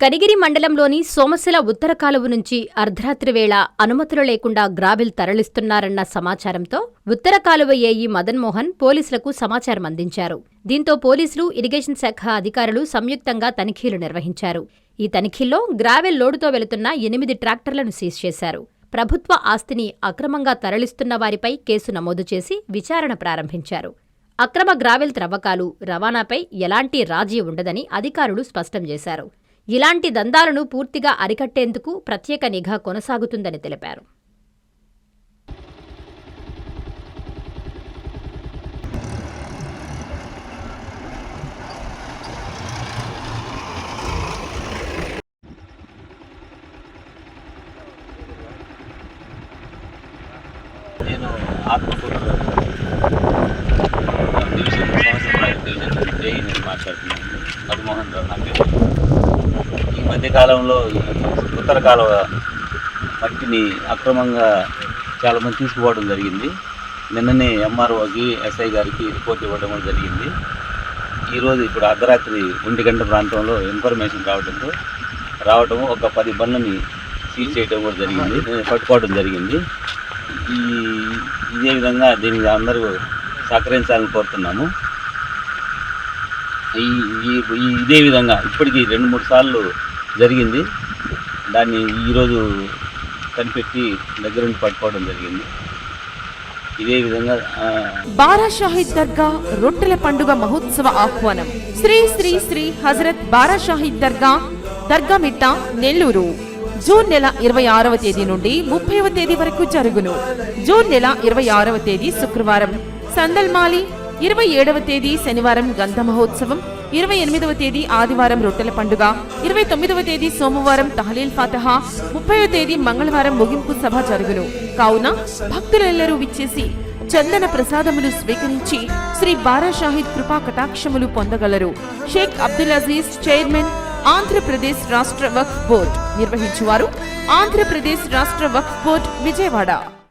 కనిగిరి మండలంలోని సోమశిల ఉత్తర కాలువ నుంచి అర్ధరాత్రి వేళ అనుమతులు లేకుండా గ్రావెల్ తరలిస్తున్నారన్న సమాచారంతో ఉత్తర కాలువ ఏఈ మదన్మోహన్ పోలీసులకు సమాచారం అందించారు. దీంతో పోలీసులు, ఇరిగేషన్ శాఖ అధికారులు సంయుక్తంగా తనిఖీలు నిర్వహించారు. ఈ తనిఖీల్లో గ్రావెల్ లోడుతో వెళుతున్న 8 ట్రాక్టర్లను సీజ్ చేశారు. ప్రభుత్వ ఆస్తిని అక్రమంగా తరలిస్తున్న వారిపై కేసు నమోదు చేసి విచారణ ప్రారంభించారు. అక్రమ గ్రావెల్ త్రవ్వకాలు, రవాణాపై ఎలాంటి రాజీ ఉండదని అధికారులు స్పష్టం చేశారు. ఇలాంటి దందాలను పూర్తిగా అరికట్టేందుకు ప్రత్యేక నిఘా కొనసాగుతుందని తెలిపారు. నేను ఆత్మకూరు డివిజన్ డివిజన్ మాట్లాడుతున్నాను. మధుమోహన్ రావు నా పేరు. ఈ మధ్యకాలంలో ఉత్తర కాలువ మట్టిని అక్రమంగా చాలామంది తీసుకుపోవడం జరిగింది. నిన్ననే ఎంఆర్ఓకి, ఎస్ఐ గారికి రిపోర్ట్ ఇవ్వడం కూడా జరిగింది. ఈరోజు ఇప్పుడు అర్ధరాత్రి 1 గంట ప్రాంతంలో ఇన్ఫర్మేషన్ రావటము ఒక 10 బండ్లని సీజ్ చేయడం కూడా జరిగింది, పట్టుకోవడం జరిగింది. ఇదే విధంగా దీనికి అందరూ సహకరించాలని కోరుతున్నాము. ఇదే విధంగా ఇప్పటికీ 2-3 సార్లు జరిగింది. దాన్ని ఈరోజు కనిపెట్టి దగ్గరుండి పట్టుకోవడం జరిగింది. ఇదే విధంగా బారా షాహిద్ దర్గా రొట్టెల పండుగ మహోత్సవ ఆహ్వానం. శ్రీ శ్రీ శ్రీ హజరత్ బారా షాహిద్ దర్గా మిట్ట, నెల్లూరు. జూన్ నెల 26వ తేదీ నుండి 30వ తేదీ వరకు జరుగును. జూన్ నెల 26వ తేదీ శుక్రవారం సందల్మాలి, 27వ తేదీ శనివారం గంధ మహోత్సవం, 28వ తేదీ ఆదివారం రొట్టెల పండుగ, 29వ తేదీ సోమవారం తహలీల్ ఫాతహా, 30వ తేదీ మంగళవారం ముగింపు సభ జరుగును. కావున భక్తులెల్లరూ విచ్చేసి చందన ప్రసాదములు స్వీకరించి శ్రీ బారా షాహిద్ కృపా కటాక్షములు పొందగలరు. షేక్ అబ్దుల్ అజీజ్, చైర్మన్, ఆంధ్రప్రదేశ్ రాష్ట్ర వక్ఫ్ బోర్డ్. నిర్వహించువారు ఆంధ్రప్రదేశ్ రాష్ట్ర వక్ఫ్ బోర్డ్, విజయవాడ.